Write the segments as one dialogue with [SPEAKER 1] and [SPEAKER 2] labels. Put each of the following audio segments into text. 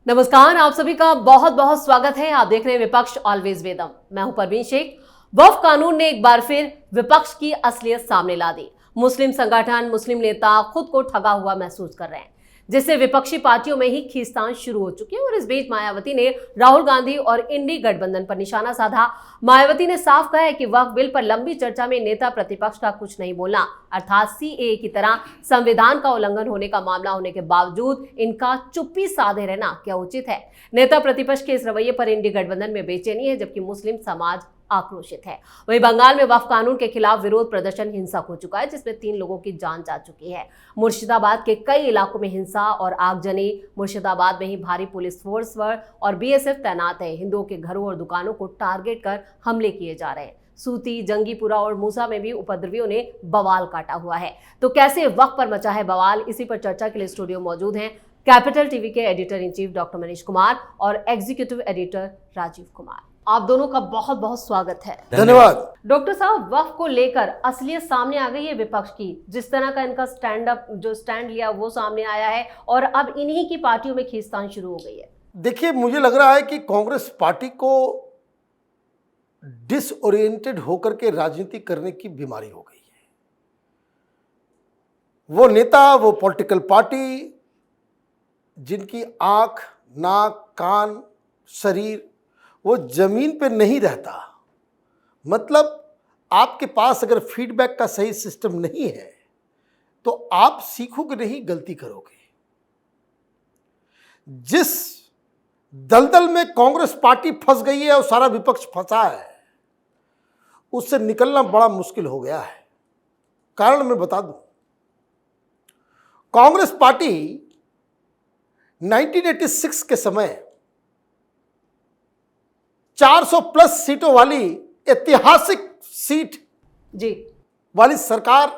[SPEAKER 1] नमस्कार, आप सभी का बहुत बहुत स्वागत है। आप देख रहे हैं विपक्ष ऑलवेज वेदम। मैं हूं परवीन शेख। वक्फ कानून ने एक बार फिर विपक्ष की असलियत सामने ला दी। मुस्लिम संगठन, मुस्लिम नेता खुद को ठगा हुआ महसूस कर रहे हैं, जिससे विपक्षी पार्टियों में ही खींचतान शुरू हो चुकी है। और इस बीच मायावती ने राहुल गांधी और इंडी गठबंधन पर निशाना साधा। मायावती ने साफ कहा है कि वक्फ बिल पर लंबी चर्चा में नेता प्रतिपक्ष का कुछ नहीं बोलना, अर्थात सीएए की तरह संविधान का उल्लंघन होने का मामला होने के बावजूद इनका चुप्पी साधे रहना क्या उचित है। नेता प्रतिपक्ष के इस रवैये पर इंडी गठबंधन में बेचैनी है, जबकि मुस्लिम समाज आक्रोशित है। वहीं बंगाल में वक्फ कानून के खिलाफ विरोध प्रदर्शन हिंसक हो चुका है, जिसमें 3 लोगों की जान जा चुकी है। मुर्शिदाबाद के कई इलाकों में हिंसा और आगजनी। मुर्शिदाबाद में ही भारी पुलिस फोर्स और बीएसएफ तैनात है। हिंदुओं के घरों और दुकानों को टारगेट कर हमले किए जा रहे हैं। सूती, जंगीपुरा और मूसा में भी उपद्रवियों ने बवाल काटा हुआ है। तो कैसे वक्फ पर मचा है बवाल, इसी पर चर्चा के लिए स्टूडियो मौजूद हैं कैपिटल टीवी के editor in chief doctor Manish Kumar और एग्जीक्यूटिव एडिटर राजीव कुमार। आप दोनों का बहुत बहुत स्वागत है।
[SPEAKER 2] धन्यवाद।
[SPEAKER 1] डॉक्टर साहब, वक्फ को लेकर असलियत सामने आ गई है विपक्ष की। जिस तरह का इनका स्टैंड लिया वो सामने आया है और अब इन्हीं की पार्टियों में खींचतान शुरू हो गई है। देखिए,
[SPEAKER 2] मुझे लग रहा है कि कांग्रेस पार्टी को डिसओरिएंटेड होकर के राजनीति करने की बीमारी हो गई है। वो नेता, वो पॉलिटिकल पार्टी जिनकी आंख, नाक, कान, शरीर वो जमीन पे नहीं रहता, मतलब आपके पास अगर फीडबैक का सही सिस्टम नहीं है तो आप सीखोगे नहीं, गलती करोगे। जिस दलदल में कांग्रेस पार्टी फंस गई है और सारा विपक्ष फंसा है, उससे निकलना बड़ा मुश्किल हो गया है। कारण मैं बता दूं, कांग्रेस पार्टी 1986 के समय 400 प्लस सीटों वाली ऐतिहासिक सीट वाली सरकार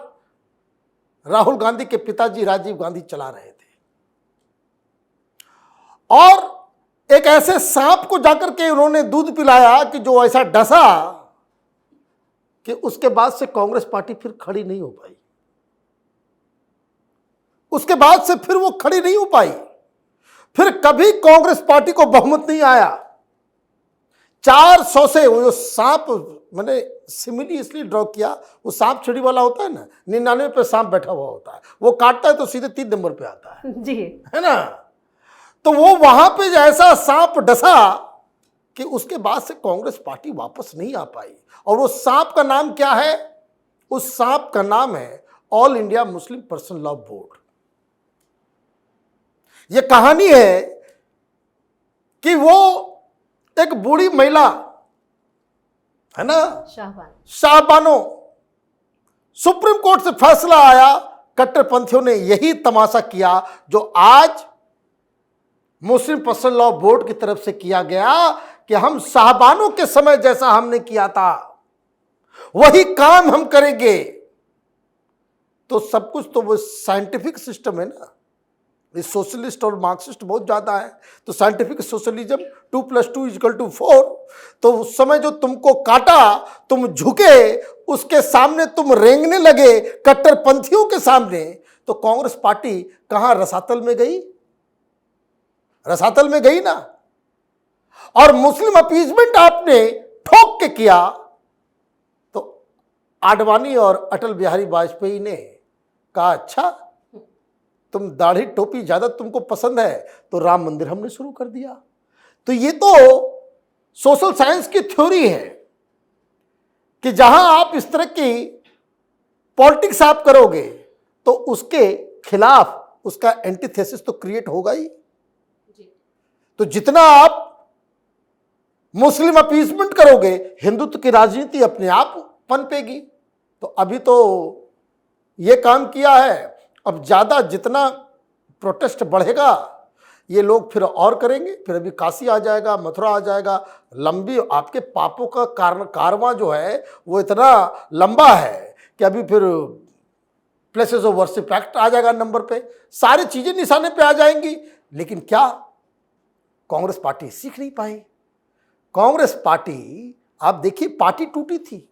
[SPEAKER 2] राहुल गांधी के पिताजी राजीव गांधी चला रहे थे। और एक ऐसे सांप को जाकर के उन्होंने दूध पिलाया कि जो ऐसा डसा कि उसके बाद से कांग्रेस पार्टी फिर खड़ी नहीं हो पाई। उसके बाद से फिर वो खड़ी नहीं हो पाई। फिर कभी कांग्रेस पार्टी को बहुमत नहीं आया। 400 से वो जो सांप, मैंने सिमिली इसलिए ड्रॉ किया, वो सांप छिड़ी वाला होता है ना, 99 पे सांप बैठा हुआ होता है, वो काटता है तो सीधे 3 नंबर पे आता है जी, है ना। तो वो वहां पे ऐसा सांप डसा कि उसके बाद से कांग्रेस पार्टी वापस नहीं आ पाई। और वो सांप का नाम क्या है? उस सांप का नाम है all India Muslim personal law board. ये कहानी है कि वो एक बूढ़ी महिला है ना, शाहबानो, सुप्रीम कोर्ट से फैसला आया, कट्टरपंथियों ने यही तमाशा किया जो आज मुस्लिम पर्सनल लॉ बोर्ड की तरफ से किया गया कि हम शाहबानों के समय जैसा हमने किया था वही काम हम करेंगे। तो सब कुछ तो वो साइंटिफिक सिस्टम है ना। इस सोशलिस्ट और मार्क्सिस्ट बहुत ज्यादा है, तो साइंटिफिक सोशलिज्म 2 + 2 = 4। तो उस समय जो तुमको काटा, तुम झुके, उसके सामने तुम रेंगने लगे कट्टरपंथियों के सामने, तो कांग्रेस पार्टी कहां रसातल में गई? रसातल में गई ना। और मुस्लिम अपीजमेंट आपने ठोक के किया तो आडवाणी और अटल बिहारी वाजपेयी ने कहा, अच्छा तुम दाढ़ी टोपी ज्यादा तुमको पसंद है तो राम मंदिर हमने शुरू कर दिया। तो ये तो सोशल साइंस की थ्योरी है कि जहां आप इस तरह की पॉलिटिक्स आप करोगे तो उसके खिलाफ उसका एंटीथेसिस तो क्रिएट होगा ही। तो जितना आप मुस्लिम अपीसमेंट करोगे, हिंदुत्व की राजनीति अपने आप पनपेगी। तो अभी तो ये काम किया है, अब ज्यादा जितना प्रोटेस्ट बढ़ेगा ये लोग फिर और करेंगे। फिर अभी काशी आ जाएगा, मथुरा आ जाएगा। लंबी आपके पापों का कारवां जो है वो इतना लंबा है कि अभी फिर प्लेसेस ऑफ वर्शिप एक्ट आ जाएगा नंबर पे, सारी चीजें निशाने पे आ जाएंगी। लेकिन क्या कांग्रेस पार्टी सीख नहीं पाई? कांग्रेस पार्टी, आप देखिए, पार्टी टूटी थी,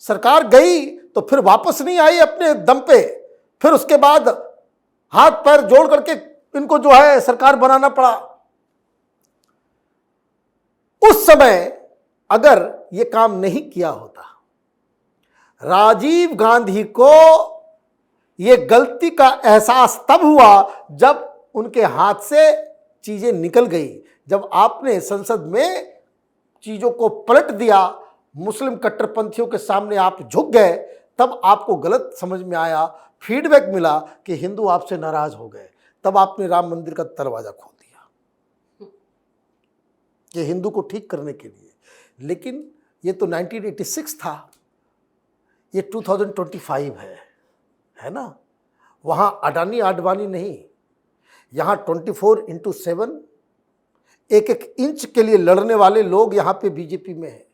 [SPEAKER 2] सरकार गई तो फिर वापस नहीं आई अपने दम पे। फिर उसके बाद हाथ पैर जोड़ करके इनको जो है सरकार बनाना पड़ा। उस समय अगर ये काम नहीं किया होता, राजीव गांधी को ये गलती का एहसास तब हुआ जब उनके हाथ से चीजें निकल गई, जब आपने संसद में चीजों को पलट दिया, मुस्लिम कट्टरपंथियों के सामने आप झुक गए, तब आपको गलत समझ में आया, फीडबैक मिला कि हिंदू आपसे नाराज हो गए, तब आपने राम मंदिर का दरवाजा खोल दिया कि हिंदू को ठीक करने के लिए। लेकिन ये तो 1986 था, ये 2025 है ना। वहां अडानी आडवाणी नहीं, यहां 24/7 एक एक इंच के लिए लड़ने वाले लोग यहां पे बीजेपी में है।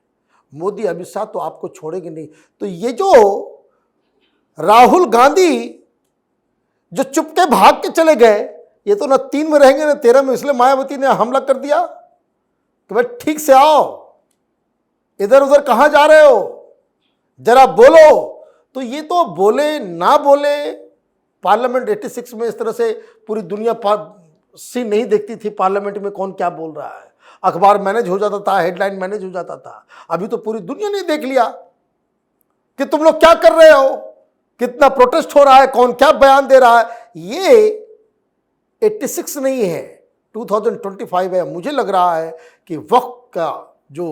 [SPEAKER 2] मोदी अमित शाह तो आपको छोड़ेंगे नहीं। तो ये जो राहुल गांधी जो चुपके भाग के चले गए, ये तो ना 3 में रहेंगे ना 13 में, इसलिए मायावती ने हमला कर दिया कि भाई ठीक से आओ, इधर उधर कहां जा रहे हो, जरा बोलो। तो ये तो बोले ना बोले, पार्लियामेंट 86 में इस तरह से पूरी दुनिया सीन नहीं देखती थी पार्लियामेंट में कौन क्या बोल रहा है, अखबार मैनेज हो जाता था, हेडलाइन मैनेज हो जाता था। अभी तो पूरी दुनिया ने देख लिया कि तुम लोग क्या कर रहे हो, कितना प्रोटेस्ट हो रहा है, कौन क्या बयान दे रहा है। ये 86 नहीं है, 2025 है। मुझे लग रहा है कि वक्त का जो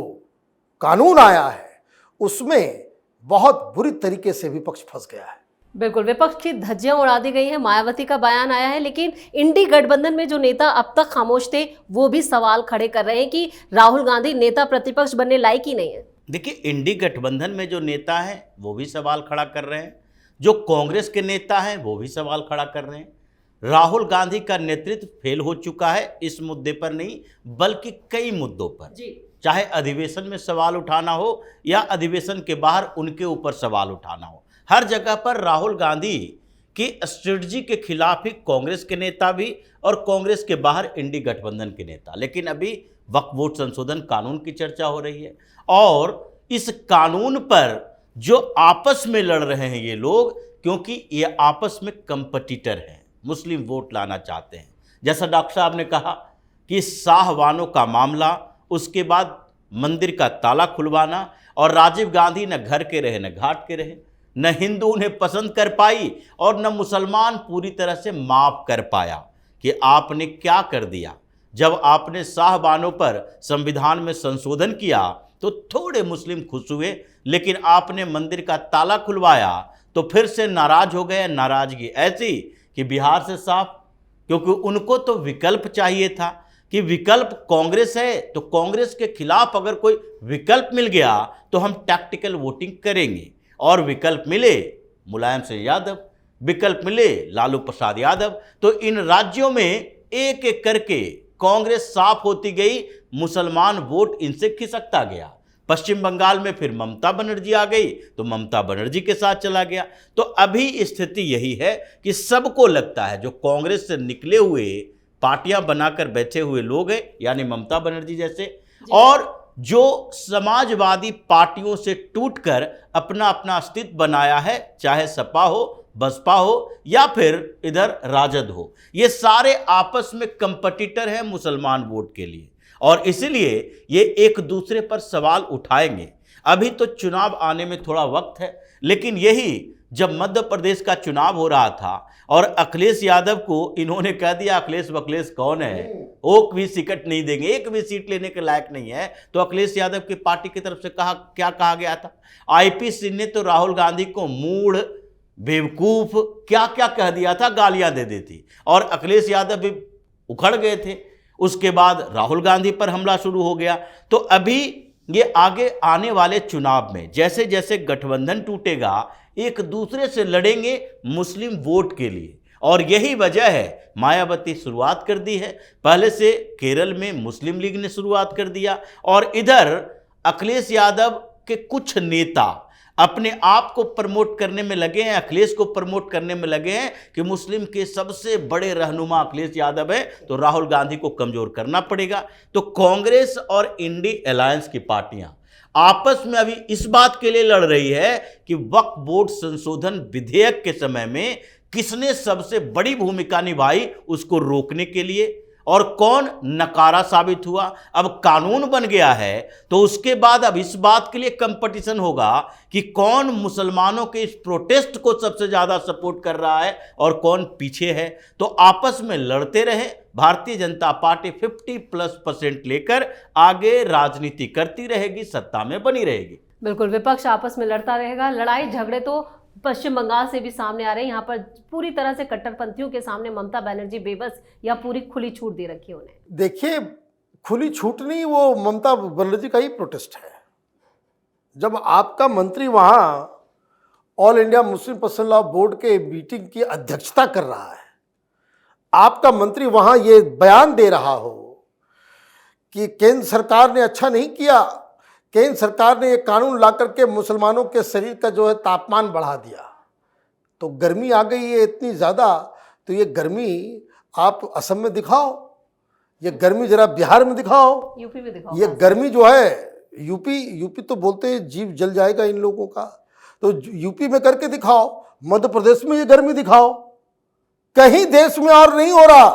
[SPEAKER 2] कानून आया है उसमें बहुत बुरी तरीके से विपक्ष फंस गया है।
[SPEAKER 1] बिल्कुल, विपक्ष की धज्जियां उड़ा दी गई है, मायावती का बयान आया है, लेकिन इंडी गठबंधन में जो नेता अब तक खामोश थे वो भी सवाल खड़े कर रहे हैं कि राहुल गांधी नेता प्रतिपक्ष बनने लायक ही नहीं है।
[SPEAKER 3] देखिए, इंडी गठबंधन में जो नेता हैं वो भी सवाल खड़ा कर रहे हैं, जो कांग्रेस के नेता हैं वो भी सवाल खड़ा कर रहे हैं। राहुल गांधी का नेतृत्व फेल हो चुका है, इस मुद्दे पर नहीं बल्कि कई मुद्दों पर
[SPEAKER 1] जी।
[SPEAKER 3] चाहे अधिवेशन में सवाल उठाना हो या अधिवेशन के बाहर उनके ऊपर सवाल उठाना हो, हर जगह पर राहुल गांधी की स्ट्रेटजी के खिलाफ ही कांग्रेस के नेता भी और कांग्रेस के बाहर इंडी गठबंधन के नेता। लेकिन अभी वक्फ बोर्ड संशोधन कानून की चर्चा हो रही है और इस कानून पर जो आपस में लड़ रहे हैं ये लोग, क्योंकि ये आपस में कंपटीटर हैं, मुस्लिम वोट लाना चाहते हैं। जैसा डॉक्टर साहब ने कहा कि साहवानों का मामला, उसके बाद मंदिर का ताला खुलवाना, और राजीव गांधी न घर के रहे न घाट के रहे, न हिंदू उन्हें पसंद कर पाई और न मुसलमान पूरी तरह से माफ कर पाया कि आपने क्या कर दिया। जब आपने साहबानों पर संविधान में संशोधन किया तो थोड़े मुस्लिम खुश हुए, लेकिन आपने मंदिर का ताला खुलवाया तो फिर से नाराज हो गए। नाराजगी ऐसी कि बिहार से साफ, क्योंकि उनको तो विकल्प चाहिए था कि विकल्प कांग्रेस है तो कांग्रेस के खिलाफ अगर कोई विकल्प मिल गया तो हम टैक्टिकल वोटिंग करेंगे, और विकल्प मिले मुलायम सिंह यादव, विकल्प मिले लालू प्रसाद यादव। तो इन राज्यों में एक एक करके कांग्रेस साफ होती गई, मुसलमान वोट इनसे खिसकता गया। पश्चिम बंगाल में फिर ममता बनर्जी आ गई तो ममता बनर्जी के साथ चला गया। तो अभी स्थिति यही है कि सबको लगता है जो कांग्रेस से निकले हुए पार्टियां बनाकर बैठे हुए लोग हैं, यानी ममता बनर्जी जैसे, और जो समाजवादी पार्टियों से टूटकर अपना अपना अस्तित्व बनाया है, चाहे सपा हो, बसपा हो या फिर इधर राजद हो, ये सारे आपस में कंपटीटर हैं मुसलमान वोट के लिए, और इसीलिए ये एक दूसरे पर सवाल उठाएंगे। अभी तो चुनाव आने में थोड़ा वक्त है, लेकिन यही जब मध्य प्रदेश का चुनाव हो रहा था और अखिलेश यादव को इन्होंने कह दिया अखिलेश बखलेश कौन है, एक भी टिकट नहीं देंगे, एक भी सीट लेने के लायक नहीं है, तो अखिलेश यादव की पार्टी की तरफ से क्या कहा गया था। आईपी सिंह ने तो राहुल गांधी को मूढ़, बेवकूफ, क्या क्या कह दिया था, गालियां दे दी थी, और अखिलेश यादव भी उखड़ गए थे। उसके बाद राहुल गांधी पर हमला शुरू हो गया। तो अभी ये आगे आने वाले चुनाव में जैसे जैसे गठबंधन टूटेगा, एक दूसरे से लड़ेंगे मुस्लिम वोट के लिए, और यही वजह है मायावती शुरुआत कर दी है। पहले से केरल में मुस्लिम लीग ने शुरुआत कर दिया, और इधर अखिलेश यादव के कुछ नेता अपने आप को प्रमोट करने में लगे हैं, अखिलेश को प्रमोट करने में लगे हैं कि मुस्लिम के सबसे बड़े रहनुमा अखिलेश यादव है, तो राहुल गांधी को कमजोर करना पड़ेगा। तो कांग्रेस और इंडी अलायंस की पार्टियां आपस में अभी इस बात के लिए लड़ रही है कि वक्फ बोर्ड संशोधन विधेयक के समय में किसने सबसे बड़ी भूमिका निभाई उसको रोकने के लिए, और कौन नकारा साबित हुआ। अब कानून बन गया है तो उसके बाद अब इस बात के लिए कंपटीशन होगा कि कौन मुसलमानों के इस प्रोटेस्ट को सबसे ज्यादा सपोर्ट कर रहा है और कौन पीछे है। तो आपस में लड़ते रहे, भारतीय जनता पार्टी 50+ लेकर आगे राजनीति करती रहेगी, सत्ता में बनी रहेगी।
[SPEAKER 1] बिल्कुल, विपक्ष आपस में लड़ता रहेगा। लड़ाई झगड़े तो पश्चिम बंगाल से भी सामने आ रहे हैं। यहाँ पर पूरी तरह से कट्टरपंथियों के सामने ममता बनर्जी बेबस या पूरी खुली छूट दे रखी है उन्हें।
[SPEAKER 2] देखिए, खुली छूट नहीं, वो ममता बनर्जी का ही प्रोटेस्ट है। जब आपका मंत्री वहां all India Muslim personal law board के मीटिंग की अध्यक्षता कर रहा है, आपका मंत्री वहां ये बयान दे रहा हो कि केंद्र सरकार ने अच्छा नहीं किया, केंद्र सरकार ने ये कानून ला करके मुसलमानों के शरीर का जो है तापमान बढ़ा दिया, तो गर्मी आ गई है इतनी ज़्यादा, तो ये गर्मी आप असम में दिखाओ, ये गर्मी जरा बिहार में दिखाओ,
[SPEAKER 1] यूपी में दिखाओ।
[SPEAKER 2] ये गर्मी जो है यूपी तो बोलते हैं जीव जल जाएगा इन लोगों का, तो यूपी में करके दिखाओ, मध्य प्रदेश में ये गर्मी दिखाओ। कहीं देश में और नहीं हो रहा,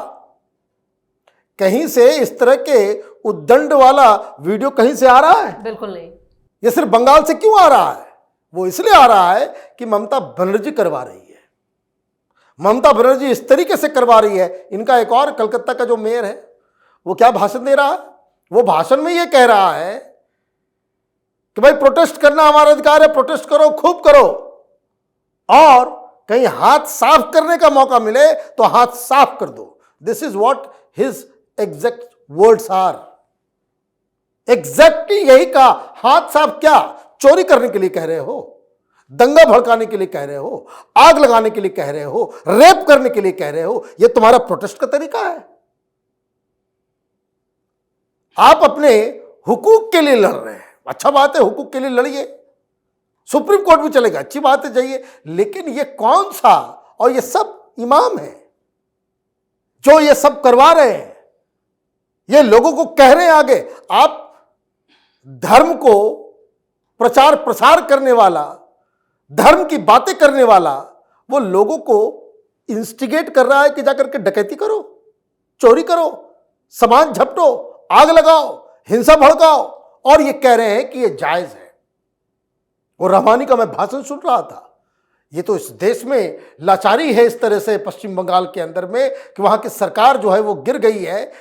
[SPEAKER 2] कहीं से इस तरह के उद्दंड वाला वीडियो कहीं से आ रहा है?
[SPEAKER 1] बिल्कुल नहीं।
[SPEAKER 2] ये सिर्फ बंगाल से क्यों आ रहा है? वो इसलिए आ रहा है कि ममता बनर्जी करवा रही है। ममता बनर्जी इस तरीके से करवा रही है। इनका एक और कलकत्ता का जो मेयर है, वो क्या भाषण दे रहा है? वो भाषण में ये कह रहा है कि भाई प्रोटेस्ट करना हमारा अधिकार है, प्रोटेस्ट करो, खूब करो, और कहीं हाथ साफ करने का मौका मिले तो हाथ साफ कर दो। This is what his exact words are. Exactly यही कहा। हाथ साफ क्या? चोरी करने के लिए कह रहे हो, दंगा भड़काने के लिए कह रहे हो, आग लगाने के लिए कह रहे हो, रेप करने के लिए कह रहे हो, यह तुम्हारा प्रोटेस्ट का तरीका है? आप अपने हुकूक के लिए लड़ रहे हैं, अच्छा बात है, हुकूक के लिए लड़िए, सुप्रीम कोर्ट भी चलेगा, अच्छी बात है, जाइए। लेकिन ये कौन सा, और ये सब इमाम है जो ये सब करवा रहे हैं, ये लोगों को कह रहे हैं आगे। आप धर्म को प्रचार प्रसार करने वाला, धर्म की बातें करने वाला, वो लोगों को इंस्टिगेट कर रहा है कि जाकर के डकैती करो, चोरी करो, सामान झपटो, आग लगाओ, हिंसा भड़काओ, और ये कह रहे हैं कि ये जायज है। और रहमानी का मैं भाषण सुन रहा था। ये तो इस देश में लाचारी है इस तरह से पश्चिम बंगाल के अंदर में कि वहां की सरकार जो है वो गिर गई है,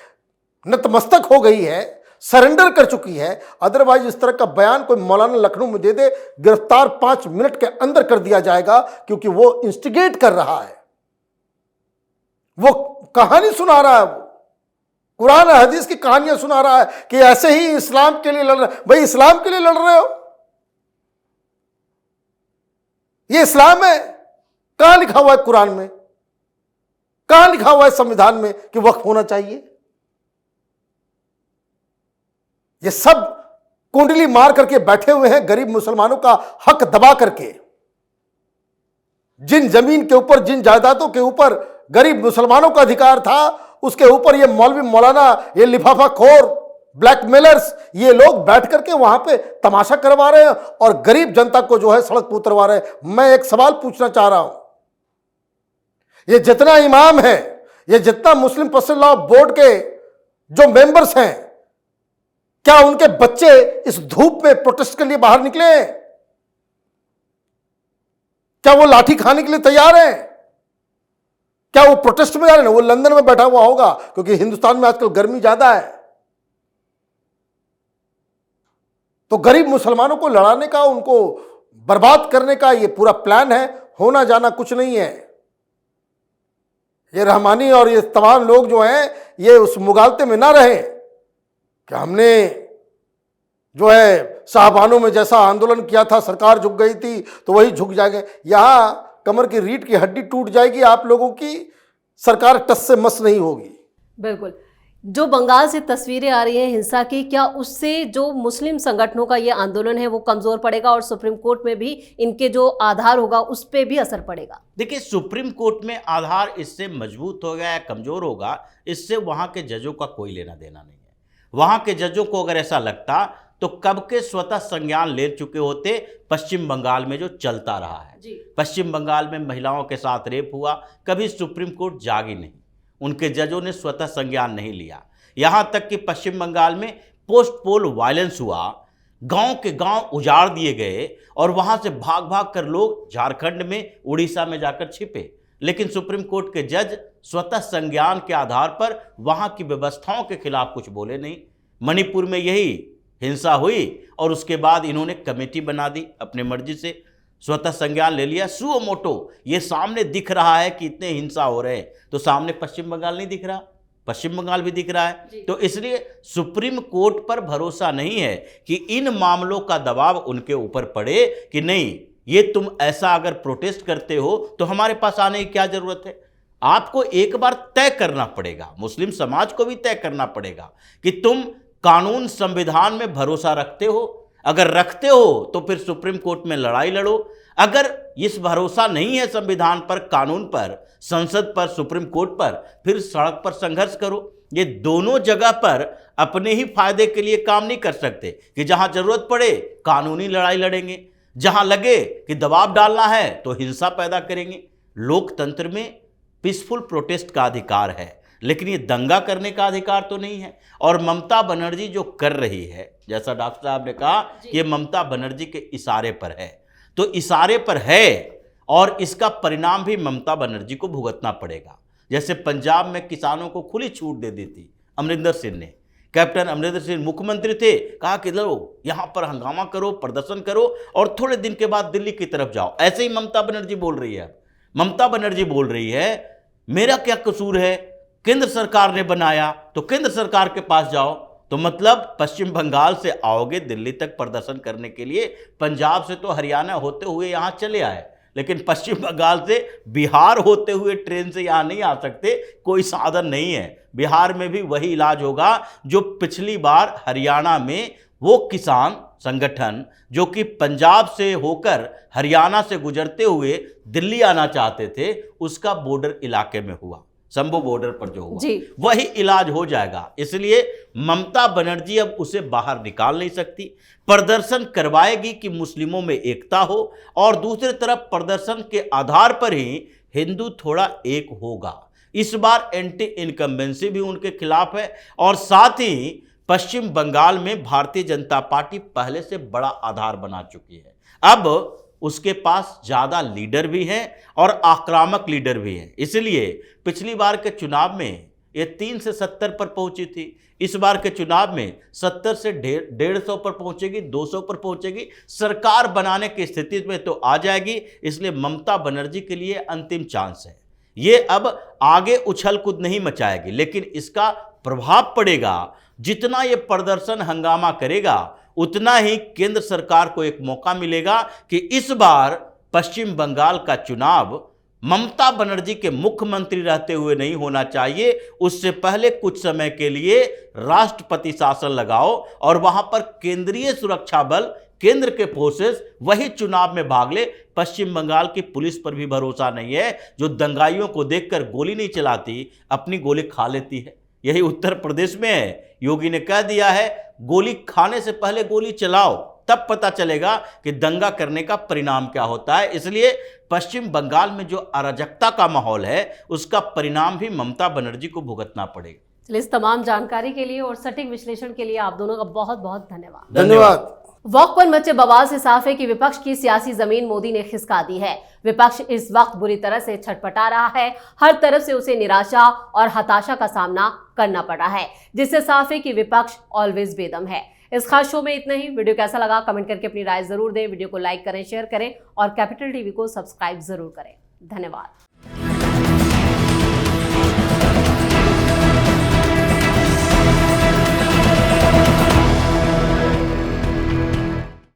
[SPEAKER 2] नतमस्तक हो गई है, सरेंडर कर चुकी है। अदरवाइज इस तरह का बयान कोई मौलाना लखनऊ में दे दे, गिरफ्तार 5 मिनट के अंदर कर दिया जाएगा, क्योंकि वो इंस्टिगेट कर रहा है, वो कहानी सुना रहा है, वो कुरान हदीस की कहानियां सुना रहा है कि ऐसे ही इस्लाम के लिए लड़ रहे। भाई इस्लाम के लिए लड़ रहे हो? ये इस्लाम है? कहां लिखा हुआ है कुरान में, कहां लिखा हुआ है संविधान में कि वक्फ होना चाहिए? ये सब कुंडली मार करके बैठे हुए हैं, गरीब मुसलमानों का हक दबा करके। जिन जमीन के ऊपर, जिन जायदादों के ऊपर गरीब मुसलमानों का अधिकार था, उसके ऊपर ये मौलवी मौलाना, ये लिफाफा खोर, ब्लैकमेलर्स, ये लोग बैठ करके वहां पे तमाशा करवा रहे हैं और गरीब जनता को जो है सड़क पर उतरवा रहे हैं। मैं एक सवाल पूछना चाह रहा हूं, ये जितना इमाम है, ये जितना मुस्लिम पर्सनल लॉ बोर्ड के जो मेंबर्स हैं, क्या उनके बच्चे इस धूप में प्रोटेस्ट के लिए बाहर निकले हैं? क्या वो लाठी खाने के लिए तैयार हैं? क्या वो प्रोटेस्ट में जा रहे हैं? वो लंदन में बैठा हुआ होगा, क्योंकि हिंदुस्तान में आजकल गर्मी ज्यादा है। तो गरीब मुसलमानों को लड़ाने का, उनको बर्बाद करने का ये पूरा प्लान है। होना जाना कुछ नहीं है। ये रहमानी और ये तमाम लोग जो हैं, ये उस मुगालते में ना रहे कि हमने जो है साहबानों में जैसा आंदोलन किया था, सरकार झुक गई थी तो वही झुक जाएंगे। यहां कमर की रीढ़ की हड्डी टूट जाएगी आप लोगों की, सरकार टस से मस नहीं होगी।
[SPEAKER 1] बिल्कुल। जो बंगाल से तस्वीरें आ रही हैं हिंसा की, क्या उससे जो मुस्लिम संगठनों का ये आंदोलन है वो कमजोर पड़ेगा और सुप्रीम कोर्ट में भी इनके जो आधार होगा उस पर भी असर पड़ेगा?
[SPEAKER 3] देखिए, सुप्रीम कोर्ट में आधार इससे मजबूत होगा या कमजोर होगा, इससे वहां के जजों का कोई लेना देना नहीं है। वहां के जजों को अगर ऐसा लगता तो कब के स्वतः संज्ञान ले चुके होते पश्चिम बंगाल में जो चलता रहा है।
[SPEAKER 1] जी।
[SPEAKER 3] पश्चिम बंगाल में महिलाओं के साथ रेप हुआ, कभी सुप्रीम कोर्ट जागी नहीं। उनके जजों ने स्वतः संज्ञान नहीं लिया। यहाँ तक कि पश्चिम बंगाल में पोस्ट पोल वायलेंस हुआ, गांव के गांव उजाड़ दिए गए और वहां से भाग भाग कर लोग झारखंड में, उड़ीसा में जाकर छिपे। लेकिन सुप्रीम कोर्ट के जज स्वतः संज्ञान के आधार पर वहां की व्यवस्थाओं के खिलाफ कुछ बोले नहीं। मणिपुर में यही हिंसा हुई और उसके बाद इन्होंने कमेटी बना दी, अपने मर्जी से स्वतः संज्ञान ले लिया। सुओ मोटो ये सामने दिख रहा है कि इतने हिंसा हो रहे हैं, तो सामने पश्चिम बंगाल नहीं दिख रहा? पश्चिम बंगाल भी दिख रहा है। तो इसलिए सुप्रीम कोर्ट पर भरोसा नहीं है कि इन मामलों का दबाव उनके ऊपर पड़े कि नहीं, ये तुम ऐसा अगर प्रोटेस्ट करते हो तो हमारे पास आने की क्या जरूरत है। आपको एक बार तय करना पड़ेगा, मुस्लिम समाज को भी तय करना पड़ेगा कि तुम कानून संविधान में भरोसा रखते हो। अगर रखते हो तो फिर सुप्रीम कोर्ट में लड़ाई लड़ो। अगर इस भरोसा नहीं है संविधान पर, कानून पर, संसद पर, सुप्रीम कोर्ट पर, फिर सड़क पर संघर्ष करो। ये दोनों जगह पर अपने ही फायदे के लिए काम नहीं कर सकते कि जहां जरूरत पड़े कानूनी लड़ाई लड़ेंगे, जहां लगे कि दबाव डालना है तो हिंसा पैदा करेंगे। लोकतंत्र में पीसफुल प्रोटेस्ट का अधिकार है, लेकिन ये दंगा करने का अधिकार तो नहीं है। और ममता बनर्जी जो कर रही है, जैसा डॉक्टर साहब ने कहा, ये ममता बनर्जी के इशारे पर है, तो इशारे पर है और इसका परिणाम भी ममता बनर्जी को भुगतना पड़ेगा। जैसे पंजाब में किसानों को खुली छूट दे दी थी अमरिंदर सिंह ने, कैप्टन अमरिंदर सिंह मुख्यमंत्री थे, कहा कि लो यहाँ पर हंगामा करो, प्रदर्शन करो और थोड़े दिन के बाद दिल्ली की तरफ जाओ। ऐसे ही ममता बनर्जी बोल रही है। ममता बनर्जी बोल रही है मेरा क्या कसूर है, केंद्र सरकार ने बनाया तो केंद्र सरकार के पास जाओ। तो मतलब पश्चिम बंगाल से आओगे दिल्ली तक प्रदर्शन करने के लिए, पंजाब से तो हरियाणा होते हुए यहाँ चले आए, लेकिन पश्चिम बंगाल से बिहार होते हुए ट्रेन से यहाँ नहीं आ सकते, कोई साधन नहीं है। बिहार में भी वही इलाज होगा जो पिछली बार हरियाणा में वो किसान संगठन जो कि पंजाब से होकर हरियाणा से गुजरते हुए दिल्ली आना चाहते थे, उसका बॉर्डर इलाके में हुआ, शंभू बॉर्डर पर जो हुआ, वही इलाज हो जाएगा। इसलिए ममता बनर्जी अब उसे बाहर निकाल नहीं सकती। प्रदर्शन करवाएगी कि मुस्लिमों में एकता हो, और दूसरी तरफ प्रदर्शन के आधार पर ही हिंदू थोड़ा एक होगा। इस बार एंटी इनकम्बेंसी भी उनके खिलाफ है, और साथ ही पश्चिम बंगाल में भारतीय जनता पार्टी पहले से बड़ा आधार बना चुकी है। अब उसके पास ज्यादा लीडर भी हैं और आक्रामक लीडर भी हैं। इसलिए पिछली बार के चुनाव में ये 3 से 70 पर पहुंची थी, इस बार के चुनाव में 70 से 150 पर पहुंचेगी, 200 पर पहुंचेगी, सरकार बनाने की स्थिति में तो आ जाएगी। इसलिए ममता बनर्जी के लिए अंतिम चांस है। ये अब आगे उछल कूद नहीं मचाएगी, लेकिन इसका प्रभाव पड़ेगा। जितना ये प्रदर्शन हंगामा करेगा उतना ही केंद्र सरकार को एक मौका मिलेगा कि इस बार पश्चिम बंगाल का चुनाव ममता बनर्जी के मुख्यमंत्री रहते हुए नहीं होना चाहिए, उससे पहले कुछ समय के लिए राष्ट्रपति शासन लगाओ और वहां पर केंद्रीय सुरक्षा बल, केंद्र के फोर्सेस वही चुनाव में भाग ले। पश्चिम बंगाल की पुलिस पर भी भरोसा नहीं है, जो दंगाइयों को देखकर गोली नहीं चलाती, अपनी गोली खा लेती है। यही उत्तर प्रदेश में है। योगी ने कह दिया है गोली खाने से पहले गोली चलाओ, तब पता चलेगा कि दंगा करने का परिणाम क्या होता है। इसलिए पश्चिम बंगाल में जो अराजकता का माहौल है उसका परिणाम भी ममता बनर्जी को भुगतना पड़ेगा।
[SPEAKER 1] चलिए, इस तमाम जानकारी के लिए और सटीक विश्लेषण के लिए आप दोनों का बहुत बहुत धन्यवाद।
[SPEAKER 2] धन्यवाद।
[SPEAKER 1] वक्त पर मचे बवाल से साफ है कि विपक्ष की सियासी जमीन मोदी ने खिसका दी है। विपक्ष इस वक्त बुरी तरह से छटपटा रहा है, हर तरफ से उसे निराशा और हताशा का सामना करना पड़ा है, जिससे साफ है कि विपक्ष ऑलवेज बेदम है। इस खास शो में इतना ही। वीडियो कैसा लगा कमेंट करके अपनी राय जरूर दें। वीडियो को लाइक करें, शेयर करें और कैपिटल टीवी को सब्सक्राइब जरूर करें। धन्यवाद।